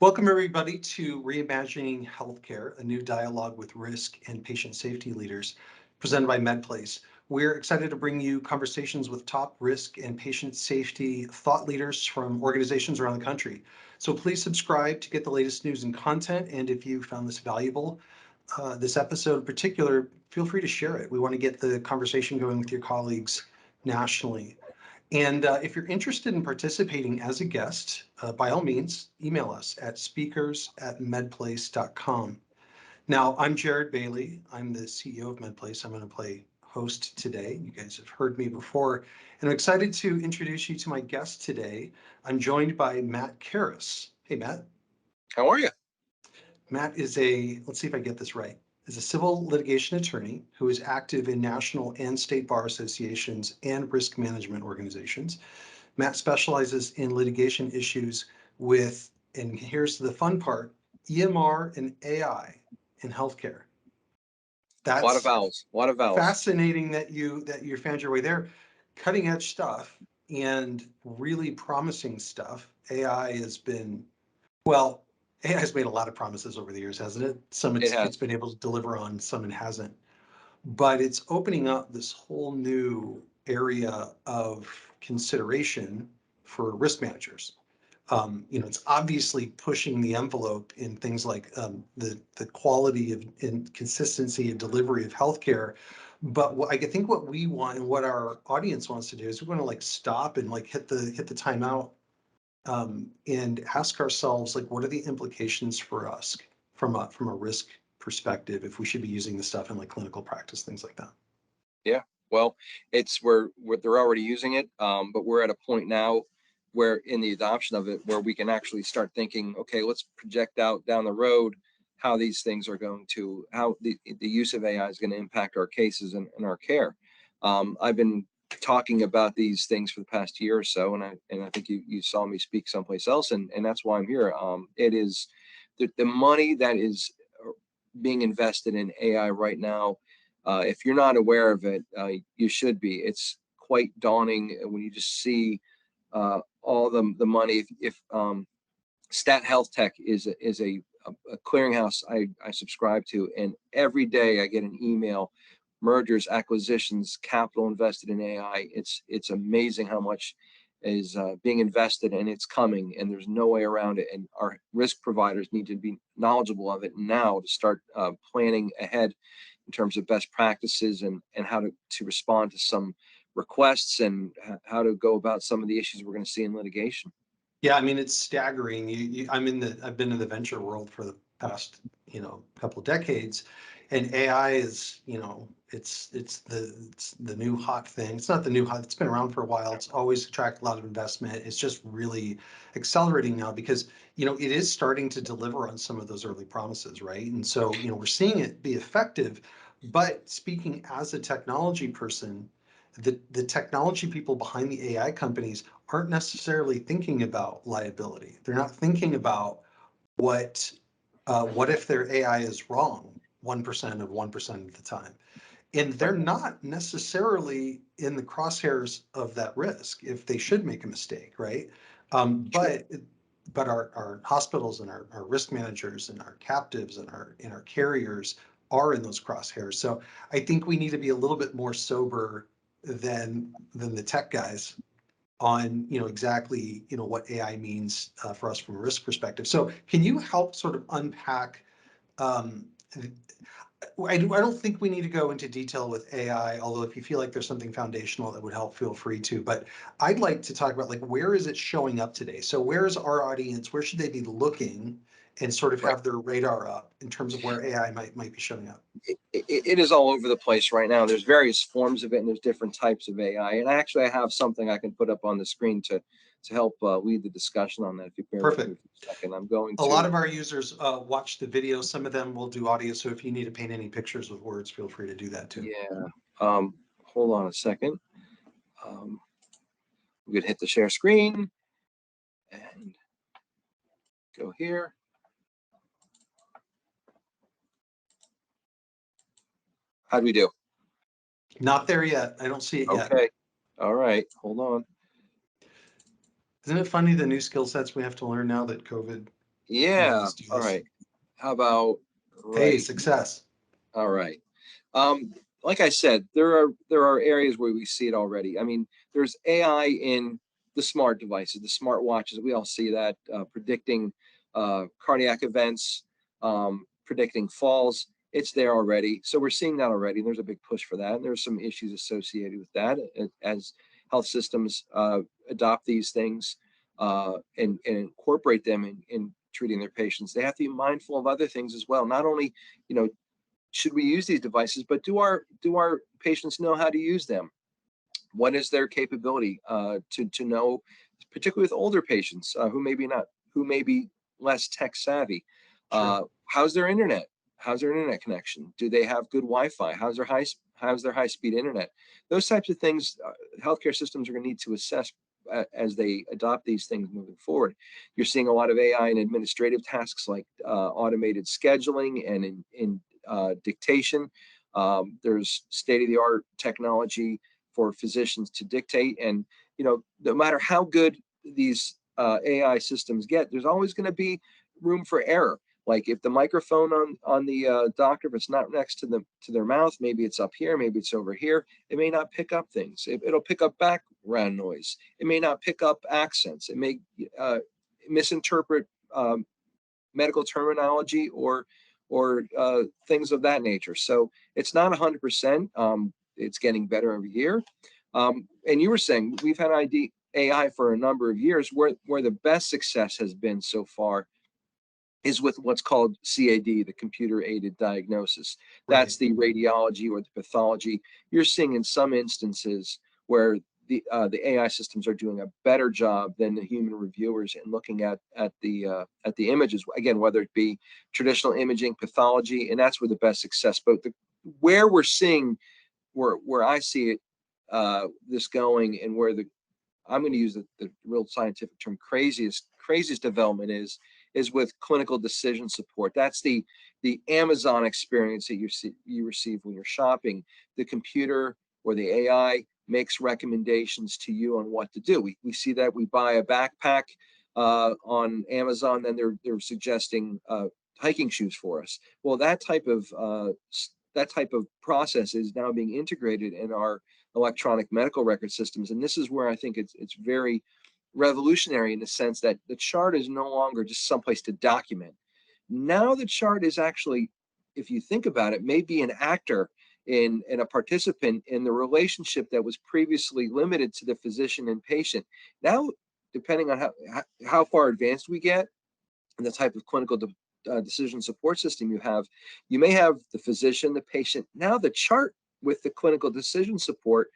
Welcome, everybody, to Reimagining Healthcare, a new dialogue with risk and patient safety leaders, presented by MedPlace. We're excited to bring you conversations with top risk and patient safety thought leaders from organizations around the country. So please subscribe to get the latest news and content. And if you found this valuable, this episode in particular, feel free to share it. We want to get the conversation going with your colleagues nationally. And if you're interested in participating as a guest, by all means, email us at speakers@medplace.com. Now, I'm Jared Bailey. I'm the CEO of MedPlace. I'm going to play host today. You guys have heard me before, and I'm excited to introduce you to my guest today. I'm joined by Matt Keris. Hey, Matt. How are you? Matt is let's see if I get this right, is a civil litigation attorney who is active in national and state bar associations and risk management organizations. Matt specializes in litigation issues with, and here's the fun part, EMR and AI in healthcare. A lot of That's vowels. A lot of vowels. fascinating that you found your way there. Cutting edge stuff and really promising stuff. AI has been, well, AI has made a lot of promises over the years, hasn't it? Some It it's has. been able to deliver on, some it hasn't. But it's opening up this whole new area of consideration for risk managers. It's obviously pushing the envelope in things like the quality of and consistency and delivery of healthcare. But I think what we want and what our audience wants to do is we want to like stop and like hit the timeout and ask ourselves, like, what are the implications for us from a risk perspective if we should be using this stuff in like clinical practice, things like that. Yeah. Well, it's where they're already using it, but we're at a point now where in the adoption of it, where we can actually start thinking, okay, let's project out down the road how these things are going to, how the use of AI is going to impact our cases and our care. I've been talking about these things for the past year or so, and I think you saw me speak someplace else, and that's why I'm here. It is the money that is being invested in AI right now. If you're not aware of it, you should be. It's quite daunting when you just see all the money. If Stat Health Tech is a clearinghouse I subscribe to, and every day I get an email, mergers, acquisitions, capital invested in AI. It's amazing how much is being invested, and it's coming, and there's no way around it. And our risk providers need to be knowledgeable of it now to start planning ahead in terms of best practices and how to respond to some requests and how to go about some of the issues we're going to see in litigation. Yeah, I mean, it's staggering. I've been in the venture world for the past, couple of decades, and AI is, it's the new hot thing. It's not the new hot, it's been around for a while. It's always attracted a lot of investment. It's just really accelerating now because, it is starting to deliver on some of those early promises, right? And so, we're seeing it be effective. But speaking as a technology person, the technology people behind the AI companies aren't necessarily thinking about liability. They're not thinking about what if their AI is wrong 1% of 1% of the time. And they're not necessarily in the crosshairs of that risk if they should make a mistake, right? But our hospitals and our risk managers and our captives and our carriers are in those crosshairs. So I think we need to be a little bit more sober than the tech guys on exactly what AI means for us from a risk perspective. So can you help sort of unpack? Um, I don't think we need to go into detail with AI, although if you feel like there's something foundational that would help, feel free to. But I'd like to talk about like where is it showing up today? So where is our audience? Where should they be looking and sort of Right. have their radar up in terms of where AI might be showing up? It is all over the place right now. There's various forms of it, and there's different types of AI. And I have something I can put up on the screen to help lead the discussion on that. If you bear with me Perfect. for a second, I'm going A lot to. of our users watch the video. Some of them will do audio. So if you need to paint any pictures with words, feel free to do that too. Yeah. Hold on a second. We could hit the share screen and go here. How'd we do? Not there yet. I don't see it yet. Okay. All right. Hold on. Isn't it funny the new skill sets we have to learn now that COVID made Yeah. us do All this? right. How about Hey, right? success. All right. Um, like I said, there are areas where we see it already. I mean, there's AI in the smart devices, the smart watches. We all see that predicting cardiac events, predicting falls. It's there already. So we're seeing that already. There's a big push for that. And there's some issues associated with that as health systems adopt these things and incorporate them in treating their patients. They have to be mindful of other things as well. Not only, you know, should we use these devices, but do our patients know how to use them? What is their capability to know, particularly with older patients who may be less tech savvy? Sure. How's their internet? How's their internet connection? Do they have good Wi-Fi? How's their high speed internet? Those types of things, healthcare systems are going to need to assess as they adopt these things moving forward. You're seeing a lot of AI in administrative tasks like automated scheduling and in dictation. There's state of the art technology for physicians to dictate. And, no matter how good these AI systems get, there's always going to be room for error. Like if the microphone on the doctor, if it's not next to their mouth, maybe it's up here, maybe it's over here. It may not pick up things. It'll pick up background noise. It may not pick up accents. It may misinterpret medical terminology or things of that nature. So it's not 100%. It's getting better every year. And you were saying we've had AI for a number of years. Where the best success has been so far is with what's called CAD, the computer aided diagnosis. Right. That's the radiology or the pathology. You're seeing in some instances where the AI systems are doing a better job than the human reviewers in looking at the images. Again, whether it be traditional imaging, pathology, and that's where the best success. But where we're seeing where I see it this going, and where the I'm going to use the real scientific term craziest development is with clinical decision support. That's the Amazon experience that you receive when you're shopping. The computer or the AI makes recommendations to you on what to do. We see that. We buy a backpack on Amazon, then they're suggesting hiking shoes for us. Well, that type of process is now being integrated in our electronic medical record systems. And this is where I think it's very revolutionary in the sense that the chart is no longer just someplace to document. Now the chart is actually, if you think about it, maybe an actor in a participant in the relationship that was previously limited to the physician and patient. Now, depending on how far advanced we get and the type of clinical decision support system you may have the physician, the patient, now the chart with the clinical decision support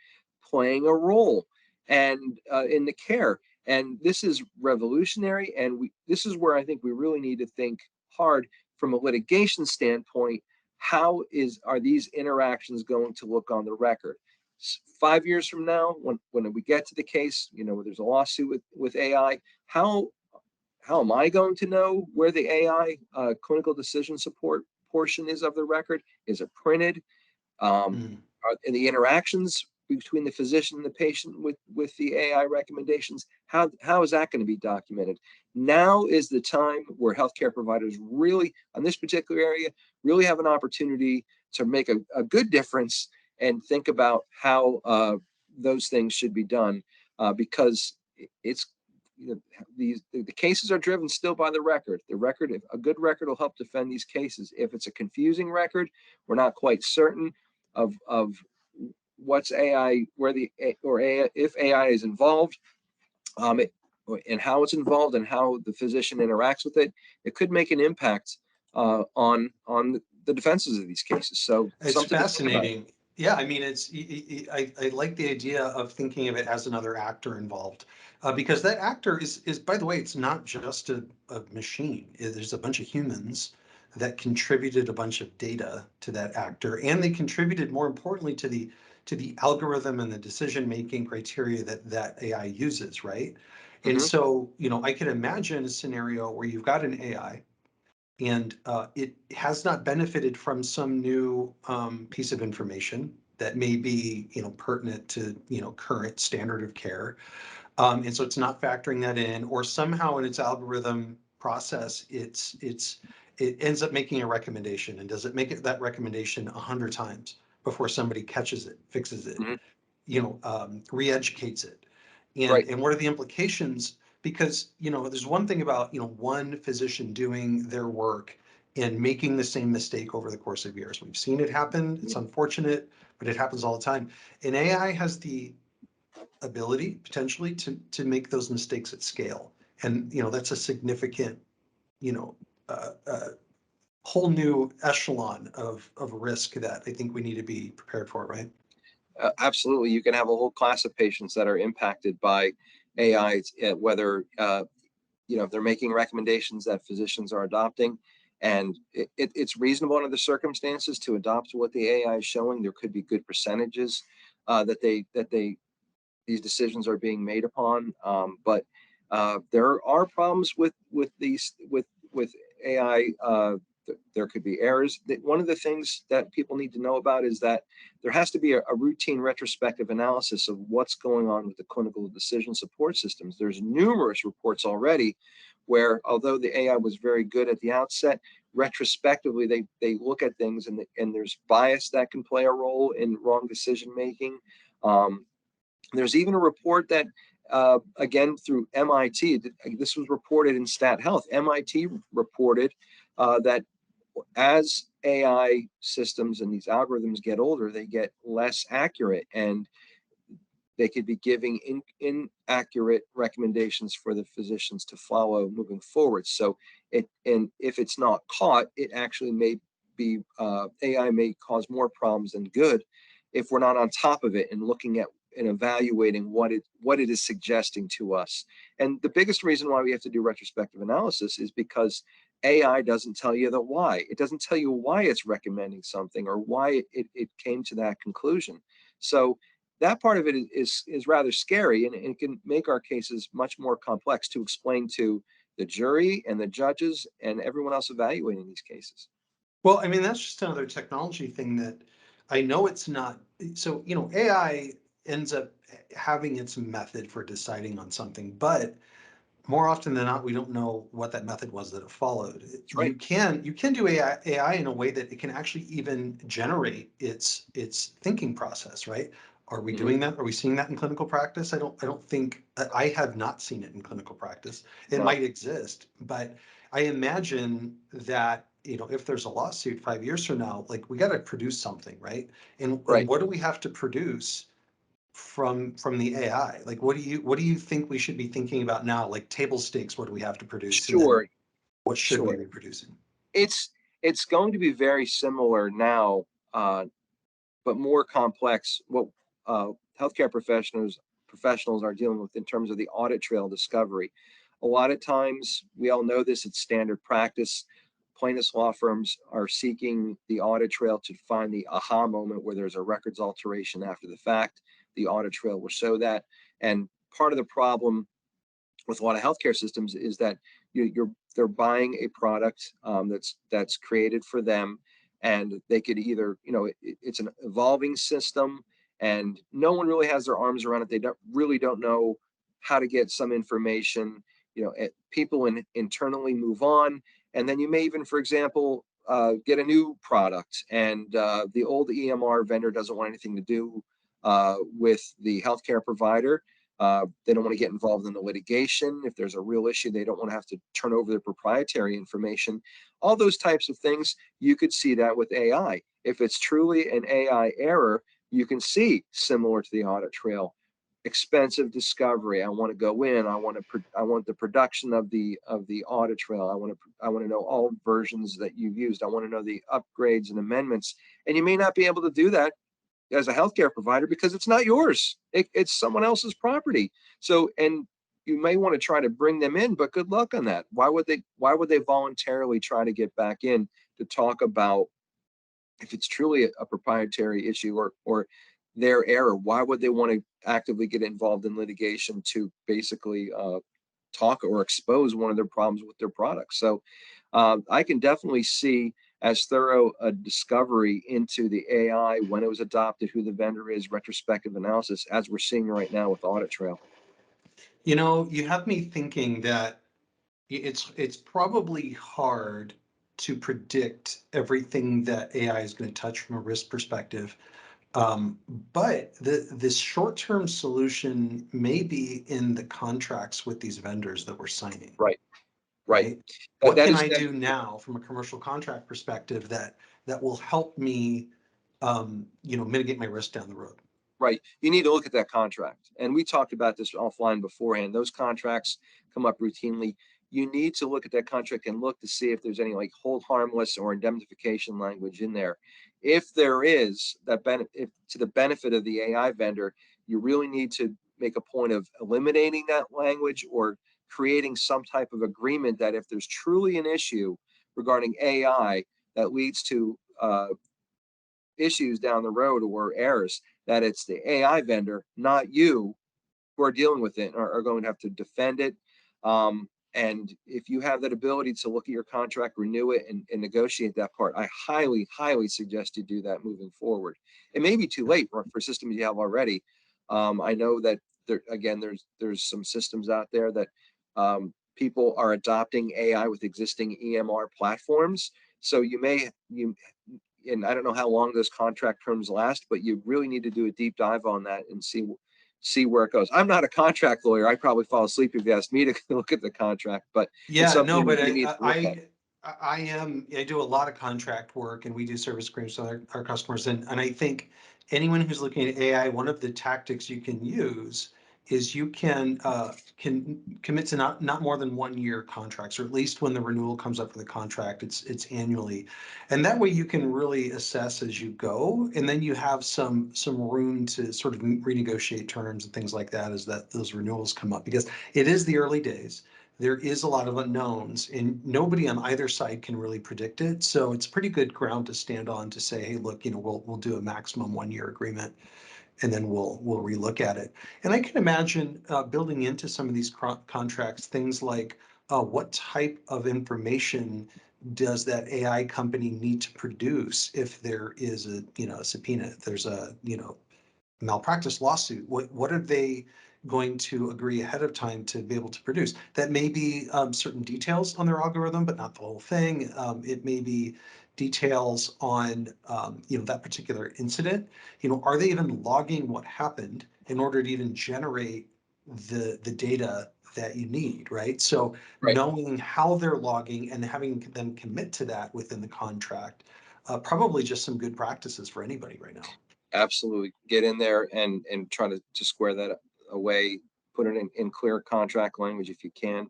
playing a role and in the care. And this is revolutionary. And this is where I think we really need to think hard from a litigation standpoint. Are these interactions going to look on the record? 5 years from now, when we get to the case, there's a lawsuit with AI, how am I going to know where the AI clinical decision support portion is of the record? Is it printed? Mm. Are the interactions between the physician and the patient with the AI recommendations? How is that going to be documented? Now is the time where healthcare providers really, on this particular area, really have an opportunity to make a good difference and think about how those things should be done because it's the cases are driven still by the record. A good record will help defend these cases. If it's a confusing record, we're not quite certain of what's AI, if AI is involved, and how it's involved and how the physician interacts with it. It could make an impact on the defenses of these cases. So It's something to think about. fascinating. Yeah, I mean, I like the idea of thinking of it as another actor involved, because that actor is, by the way, it's not just a machine. There's a bunch of humans that contributed a bunch of data to that actor, and they contributed, more importantly, to the algorithm and the decision-making criteria that AI uses, right? And Hmm. so, I can imagine a scenario where you've got an AI and it has not benefited from some new piece of information that may be pertinent to current standard of care. And so it's not factoring that in, or somehow in its algorithm process, it ends up making a recommendation. And does it make that recommendation 100 times before somebody catches it, fixes it, Mhm. re-educates it? Right. And what are the implications? Because, there's one thing about, one physician doing their work and making the same mistake over the course of years. We've seen it happen. It's unfortunate, but it happens all the time. And AI has the ability potentially to make those mistakes at scale. And, that's a significant, you know, whole new echelon of risk that I think we need to be prepared for, right? Absolutely. You can have a whole class of patients that are impacted by AI, whether they're making recommendations that physicians are adopting, and it's reasonable under the circumstances to adopt what the AI is showing. There could be good percentages that these decisions are being made upon, but there are problems with AI. There could be errors. One of the things that people need to know about is that there has to be a routine retrospective analysis of what's going on with the clinical decision support systems. There's numerous reports already where, although the AI was very good at the outset, retrospectively they look at things, and there's bias that can play a role in wrong decision making. There's even a report that, again, through MIT, this was reported in Stat Health. MIT reported that as AI systems and these algorithms get older, they get less accurate, and they could be giving inaccurate recommendations for the physicians to follow moving forward. So and if it's not caught, it actually may be AI may cause more problems than good if we're not on top of it and looking at and evaluating what it is suggesting to us. And the biggest reason why we have to do retrospective analysis is because AI doesn't tell you the why. It doesn't tell you why it's recommending something or why it came to that conclusion. So that part of it is rather scary, and it can make our cases much more complex to explain to the jury and the judges and everyone else evaluating these cases. Well, I mean, that's just another technology thing that I know it's not. So, AI ends up having its method for deciding on something, but more often than not, we don't know what that method was that it followed. That's right. You can do AI in a way that it can actually even generate its thinking process, right? Are we Hmm. doing that? Are we seeing that in clinical practice? I don't think I have not seen it in clinical practice. It No. might exist, but I imagine that, if there's a lawsuit 5 years from now, like we got to produce something, right? And Right. what do we have to produce from the AI? Like, what do you think we should be thinking about now? Like table stakes, what do we have to produce, and then Sure. what should we Sure. be producing? It's it's going to be very similar now, uh, but more complex. What uh, healthcare professionals are dealing with in terms of the audit trail discovery. A lot of times, we all know this, it's standard practice. Plaintiffs' law firms are seeking the audit trail to find the aha moment where there's a records alteration after the fact. The audit trail will show that. And part of the problem with a lot of healthcare systems is that they're buying a product that's created for them, and they could either, it's an evolving system, and no one really has their arms around it. They don't know how to get some information. People internally move on, and then you may even, for example, get a new product, and the old EMR vendor doesn't want anything to do with the healthcare provider. They don't want to get involved in the litigation. If there's a real issue, they don't want to have to turn over their proprietary information. All those types of things, you could see that with AI. If it's truly an AI error, you can see, similar to the audit trail, expensive discovery. I want to go in. I want the production of the audit trail. I want to know all versions that you've used. I want to know the upgrades and amendments. And you may not be able to do that as a healthcare provider because it's not yours. It's someone else's property. So, and you may want to try to bring them in, but good luck on that. Why would they voluntarily try to get back in to talk about if it's truly a proprietary issue or their error? Why would they want to actively get involved in litigation to basically talk or expose one of their problems with their products? So I can definitely see as thorough a discovery into the AI, when it was adopted, who the vendor is, retrospective analysis, as we're seeing right now with Audit Trail. You have me thinking that it's probably hard to predict everything that AI is going to touch from a risk perspective. But this short-term solution may be in the contracts with these vendors that we're signing, Right, right. right? That, What that can is I that do now from a commercial contract perspective that will help me, mitigate my risk down the road? right. You need to look at that contract. And we talked about this offline beforehand. Those contracts come up routinely. You need to look at that contract and look to see if there's any like hold harmless or indemnification language in there. If there is that benefit, if to the benefit of the AI vendor, you really need to make a point of eliminating that language or creating some type of agreement that if there's truly an issue regarding AI that leads to issues down the road or errors, that it's the AI vendor, not you, who are dealing with it are going to have to defend it. And if you have that ability to look at your contract, renew it, and negotiate that part, I highly, highly suggest you do that moving forward. It may be too late for systems you have already. I know that there's some systems out there that people are adopting AI with existing EMR platforms. So you and I don't know how long those contract terms last, but you really need to do a deep dive on that and see where it goes. I'm not a contract lawyer. I'd probably fall asleep if you asked me to look at the contract, but it's Yeah, no, something but you need to look at. I do a lot of contract work and we do service agreements with our customers. And I think anyone who's looking at AI, one of the tactics you can use is you can commit to not more than 1 year contracts, or at least when the renewal comes up for the contract, it's annually. And that way you can really assess as you go, and then you have some room to sort of renegotiate terms and things like that as those renewals come up, because it is the early days. There is a lot of unknowns and nobody on either side can really predict it. So it's pretty good ground to stand on to say, hey, look, we'll do a maximum 1 year agreement and then we'll relook at it. And I can imagine building into some of these contracts things like what type of information does that AI company need to produce if there is a subpoena, if there's a malpractice lawsuit, what are they going to agree ahead of time to be able to produce? That may be certain details on their algorithm, but not the whole thing. It may be details on that particular incident. Are they even logging what happened in order to even generate the data that you need, right? So Right. knowing how they're logging and having them commit to that within the contract, probably just some good practices for anybody right now. Absolutely. Get in there and try to square that away, put it in clear contract language if you can.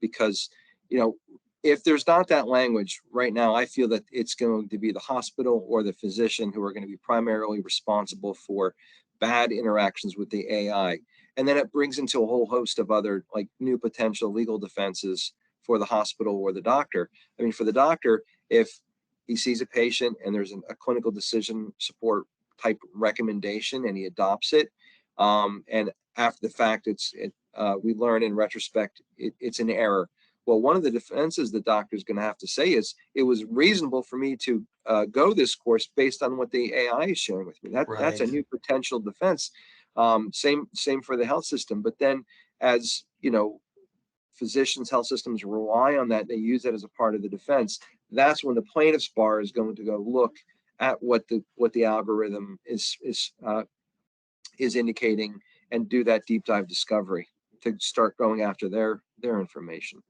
Because you know if there's not that language right now, I feel that it's going to be the hospital or the physician who are going to be primarily responsible for bad interactions with the AI. And then it brings into a whole host of other like new potential legal defenses for the hospital or the doctor. I mean, for the doctor, if he sees a patient and there's a clinical decision support type recommendation and he adopts it, and after the fact we learn in retrospect it's an error. Well, one of the defenses the doctor is going to have to say is it was reasonable for me to go this course based on what the AI is sharing with me. That's a Right. new potential defense. Same for the health system. But then, as you know, physicians, health systems rely on that. They use that as a part of the defense. That's when the plaintiff's bar is going to go look at what the algorithm is indicating and do that deep dive discovery to start going after their information.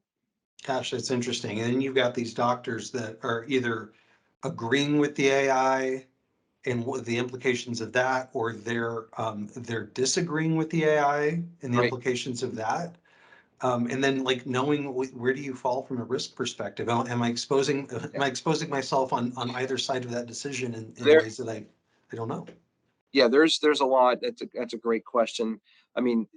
Gosh, that's interesting. And then you've got these doctors that are either agreeing with the AI and what the implications of that, or they're disagreeing with the AI and the Right. implications of that. And then like knowing where do you fall from a risk perspective? Am I exposing myself on either side of that decision in There, ways that I don't know? yeah, there's a lot. That's a great question. I mean,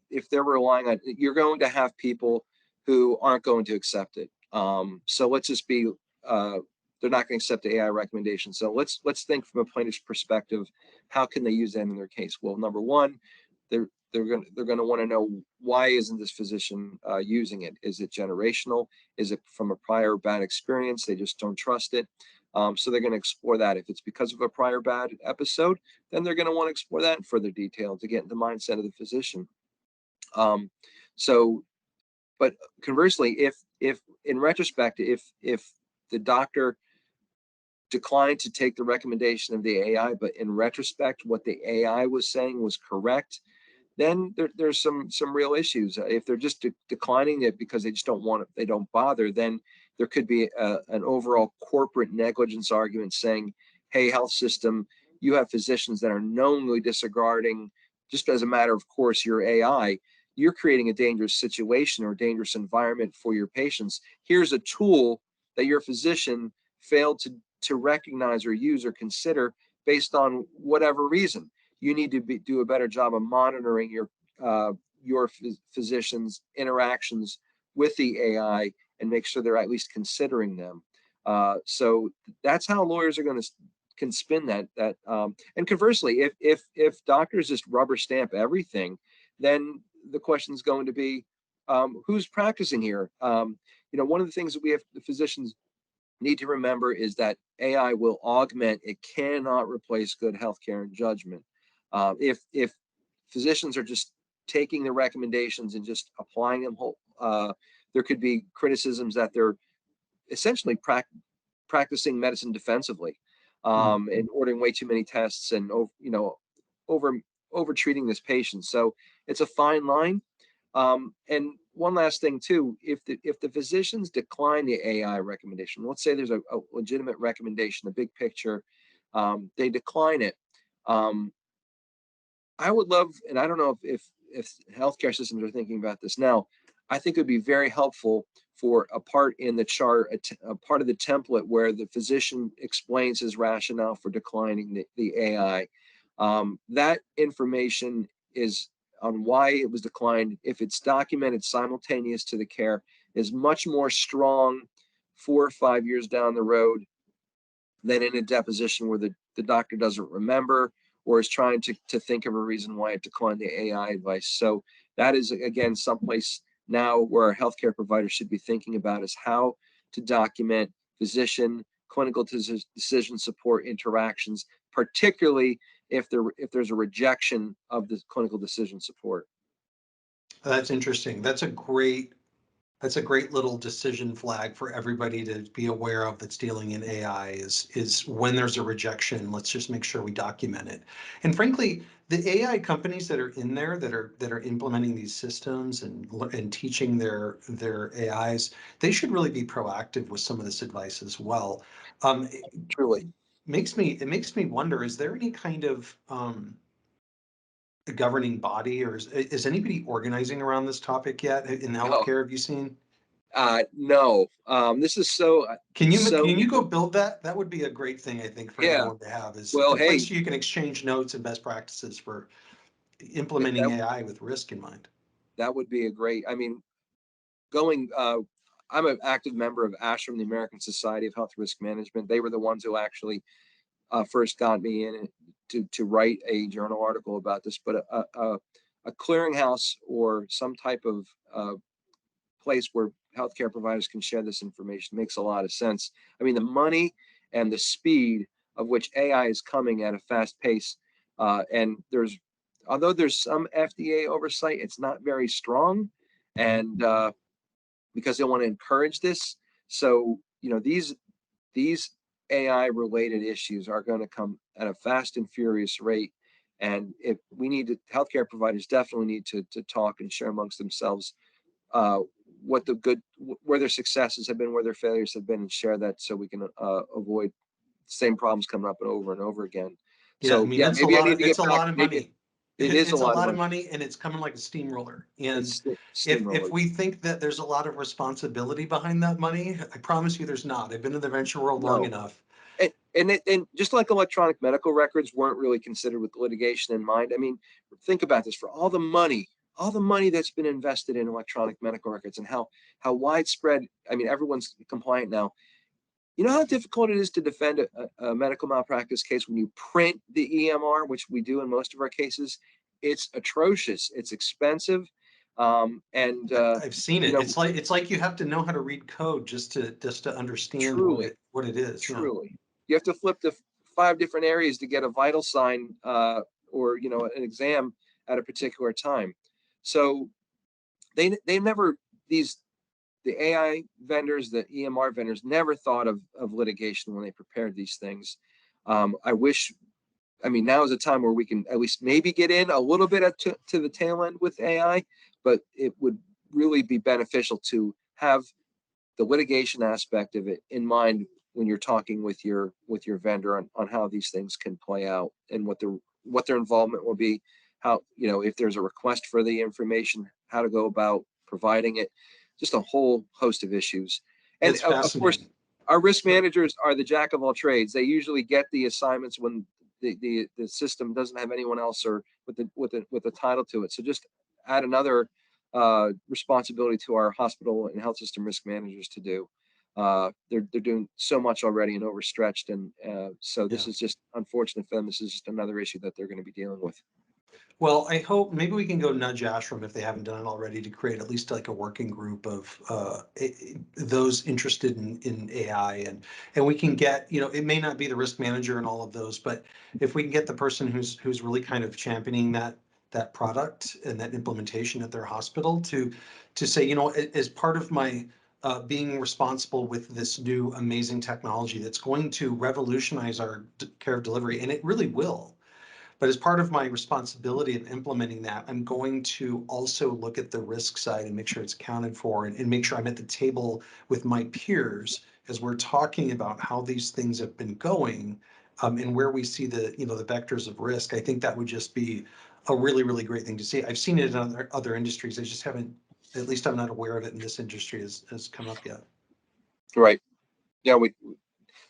if they're relying on, you're going to have people who aren't going to accept it. So let's just be, they're not going to accept the AI recommendation. So let's think from a plaintiff's perspective, how can they use that in their case? Well, number one, they're going to want to know, why isn't this physician using it? Is it generational? Is it from a prior bad experience? They just don't trust it. So they're going to explore that. If it's because of a prior bad episode, then they're going to want to explore that in further detail to get in the mindset of the physician. So, but conversely, if in retrospect, if the doctor declined to take the recommendation of the AI, but in retrospect, what the AI was saying was correct, then there's some real issues. If they're just declining it because they just don't want it, they don't bother, then there could be an overall corporate negligence argument saying, hey, health system, you have physicians that are knowingly disregarding, just as a matter of course, your AI. You're creating a dangerous situation or a dangerous environment for your patients. Here's a tool that your physician failed to recognize or use or consider based on whatever reason. You need to do a better job of monitoring your physician's interactions with the AI and make sure they're at least considering them. So that's how lawyers are going to can spin that. And conversely, if doctors just rubber stamp everything, then the question is going to be who's practicing here. One of the things that we have the physicians need to remember is that AI will augment, it cannot replace good healthcare and judgment. If physicians are just taking the recommendations and just applying them there could be criticisms that they're essentially practicing medicine defensively, and ordering way too many tests and over treating this patient. So it's a fine line. And one last thing too, if the physicians decline the AI recommendation, let's say there's a legitimate recommendation, a big picture, they decline it. I would love, and I don't know if healthcare systems are thinking about this now, I think it would be very helpful for a part in the chart, a part of the template where the physician explains his rationale for declining the AI. That information is on why it was declined, if it's documented simultaneous to the care, is much more strong 4 or 5 years down the road than in a deposition where the doctor doesn't remember or is trying to think of a reason why it declined the AI advice. So that is, again, someplace now where our healthcare providers should be thinking about is how to document physician clinical decision support interactions, particularly if there's a rejection of the clinical decision support. That's interesting. That's a great little decision flag for everybody to be aware of that's dealing in AI is when there's a rejection, let's just make sure we document it. And frankly, the AI companies that are in there that are implementing these systems and teaching their AIs, they should really be proactive with some of this advice as well. Truly. It makes me wonder, is there any kind of governing body, or is anybody organizing around this topic yet in No, healthcare? Have you seen? no. This is so Can you go build that? That would be a great thing, I think, for yeah. everyone to have, is Well, a hey, place you can exchange notes and best practices for implementing that AI with risk in mind. that would be a great. I mean, going. I'm an active member of ASHRM, the American Society of Health Risk Management. They were the ones who actually first got me in to write a journal article about this. But a clearinghouse or some type of place where healthcare providers can share this information makes a lot of sense. I mean, the money and the speed of which AI is coming at a fast pace, and although there's some FDA oversight, it's not very strong, and because they want to encourage this. So these AI related issues are going to come at a fast and furious rate. And if we need to, healthcare providers definitely need to talk and share amongst themselves uh, where their successes have been, where their failures have been, and share that so we can avoid the same problems coming up and over again. Yeah, I So mean, yeah, maybe I need to it's get a back. lot of Maybe money. it is a It's a lot of lot of money. money, and it's coming like a steamroller. And It's if steamroller. we think that there's a lot of responsibility behind that money, I promise you there's not. I've been in the venture world long No. enough. And just like electronic medical records weren't really considered with litigation in mind. I mean, think about this: for all the money that's been invested in electronic medical records, and how widespread. I mean, everyone's compliant now. You know how difficult it is to defend a medical malpractice case when you print the EMR, which we do in most of our cases. It's atrocious. It's expensive, and I've seen you it. know, It's like you have to know how to read code just to understand truly. what it is. Yeah. Truly, you have to flip to 5 different areas to get a vital sign or an exam at a particular time. So they never, the AI vendors, the EMR vendors never thought of litigation when they prepared these things. I mean, now is a time where we can at least maybe get in a little bit to the tail end with AI, but it would really be beneficial to have the litigation aspect of it in mind when you're talking with your vendor on how these things can play out and what their involvement will be, how, if there's a request for the information, how to go about providing it, just a whole host of issues. And It's of course, fascinating. our risk Sure. managers are the jack of all trades. They usually get the assignments when the system doesn't have anyone else or with the title to it. So just add another responsibility to our hospital and health system risk managers to do. They're doing so much already and overstretched, and so this Yeah. is just unfortunate for them. This is just another issue that they're going to be dealing with. Well, I hope maybe we can go nudge Ashram if they haven't done it already to create at least like a working group of those interested in AI, and we can get, it may not be the risk manager and all of those, but if we can get the person who's really kind of championing that product and that implementation at their hospital to say, as part of my being responsible with this new amazing technology that's going to revolutionize our care delivery, and it really will. But as part of my responsibility of implementing that, I'm going to also look at the risk side and make sure it's accounted for, and make sure I'm at the table with my peers as we're talking about how these things have been going, and where we see the vectors of risk. I think that would just be a really, really great thing to see. I've seen it in other industries. I just haven't, at least I'm not aware of it in this industry has come up yet. Right. Yeah, we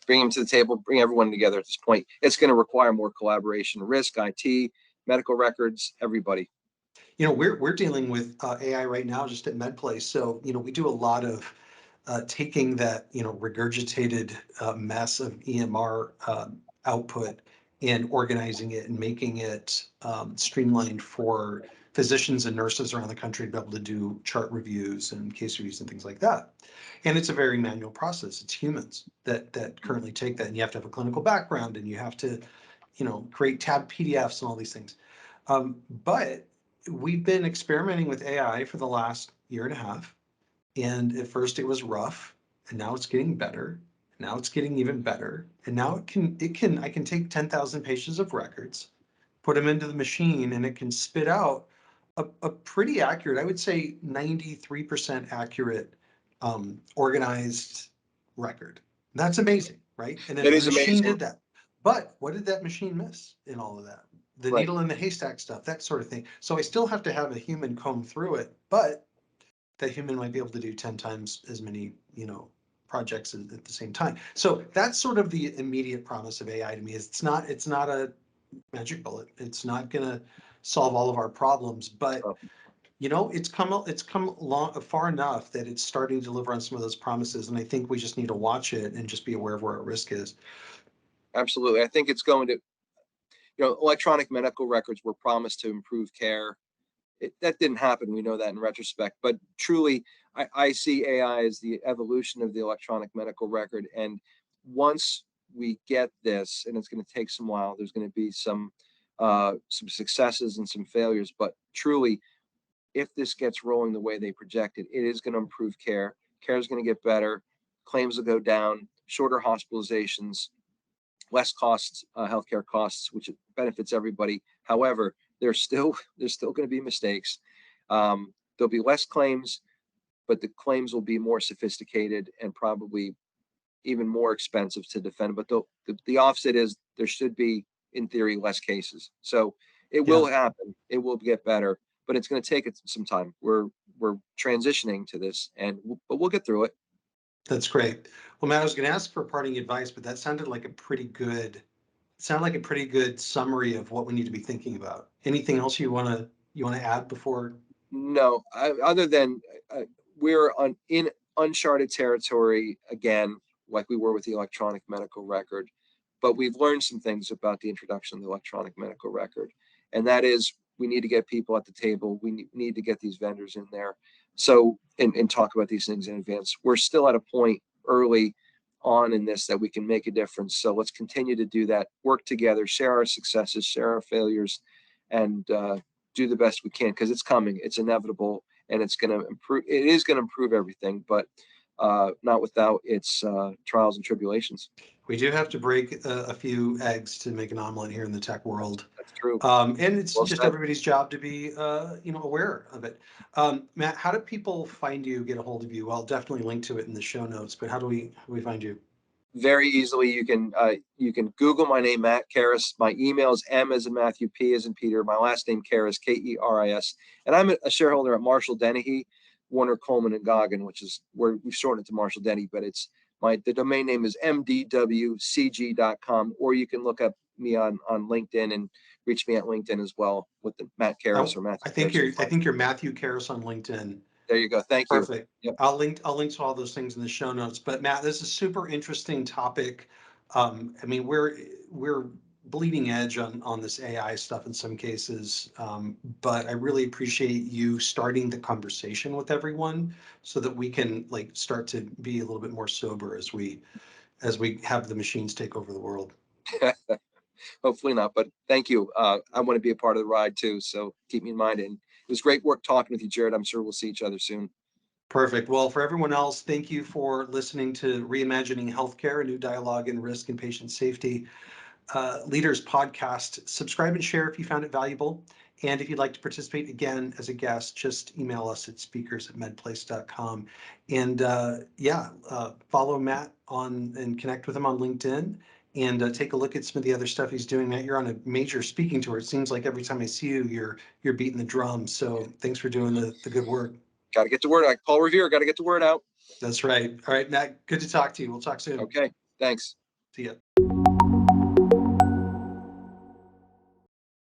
bring them to the table, bring everyone together at this point. It's going to require more collaboration, risk, IT, medical records, everybody. We're dealing with AI right now just at MedPlace. So, we do a lot of taking that, regurgitated mess of EMR output and organizing it and making it streamlined for physicians and nurses around the country to be able to do chart reviews and case reviews and things like that. And it's a very manual process. It's humans that currently take that, and you have to have a clinical background, and you have to, create tab PDFs and all these things. But we've been experimenting with AI for the last year and a half. And at first it was rough, and now it's getting better. And now it's getting even better. And now I can take 10,000 pages of records, put them into the machine, and it can spit out a pretty accurate, I would say 93% accurate, organized record. That's amazing, right? And if It the is machine amazing. did that, but what did that machine miss in all of that? The Right. needle in the haystack stuff, that sort of thing. So I still have to have a human comb through it, but that human might be able to do 10 times as many, projects at the same time. So that's sort of the immediate promise of AI to me. Is it's not a magic bullet. It's not going to solve all of our problems, but Oh, it's come long far enough that it's starting to deliver on some of those promises, and I think we just need to watch it and just be aware of where our risk is. absolutely. I think it's going to, electronic medical records were promised to improve care. That didn't happen. We know that in retrospect, but truly, I see AI as the evolution of the electronic medical record. And once we get this, and it's going to take some while, there's going to be some successes and some failures, but truly, if this gets rolling the way they projected, it is going to improve care. Care is going to get better. Claims will go down, shorter hospitalizations, less costs, healthcare costs, which benefits everybody. However, there's still going to be mistakes. There'll be less claims, but the claims will be more sophisticated and probably even more expensive to defend. But the offset is there should be, in theory, less cases. So it will Yeah, happen. It will get better, but it's going to take it some time. We're transitioning to this, but we'll get through it. that's great. Well, Matt, I was going to ask for parting advice, but that sounded like a pretty good summary of what we need to be thinking about. Anything else you want to add before? No, other than uh, we're in uncharted territory again, like we were with the electronic medical record. But we've learned some things about the introduction of the electronic medical record, and that is we need to get people at the table. We need to get these vendors in there, so and talk about these things in advance. We're still at a point early on in this that we can make a difference. So let's continue to do that. Work together, share our successes, share our failures, and do the best we can because it's coming. It's inevitable. and it's going to improve. It is going to improve everything, but not without its trials and tribulations. We do have to break a few eggs to make an omelet here in the tech world. That's true. And it's Well just said. everybody's job to be, aware of it. Matt, how do people find you, get a hold of you? I'll definitely link to it in the show notes, but how do we find you? Very easily, you can Google my name, Matt Keris. My email is M as in Matthew, P as in Peter. My last name Keris, Keris, and I'm a shareholder at Marshall Dennehy, Warner Coleman and Goggin, which is where we've shortened it to Marshall Denny, but the domain name is mdwcg.com, or you can look up me on LinkedIn and reach me at LinkedIn as well with the Matt Keris or I Matthew think Keris. you're Matthew Karras on LinkedIn. There you go. Thank you. Perfect. Yep. I'll link to all those things in the show notes. But Matt, this is a super interesting topic. I mean, we're bleeding edge on this AI stuff in some cases. But I really appreciate you starting the conversation with everyone so that we can like start to be a little bit more sober as we have the machines take over the world. Hopefully not, but thank you. I want to be a part of the ride too, so keep me in mind. And it was great work talking with you, Jared. I'm sure we'll see each other soon. Perfect. Well, for everyone else, thank you for listening to Reimagining Healthcare, a new dialogue in risk and patient safety leaders podcast. Subscribe and share if you found it valuable. And if you'd like to participate again as a guest, just email us at speakers@medplace.com. And follow Matt on and connect with him on LinkedIn and take a look at some of the other stuff he's doing. Matt, you're on a major speaking tour. It seems like every time I see you, you're beating the drum. So thanks for doing the good work. Got to get to word. Like Paul Revere, got to get the word out. That's right. All right, Matt, good to talk to you. We'll talk soon. Okay, thanks. See ya.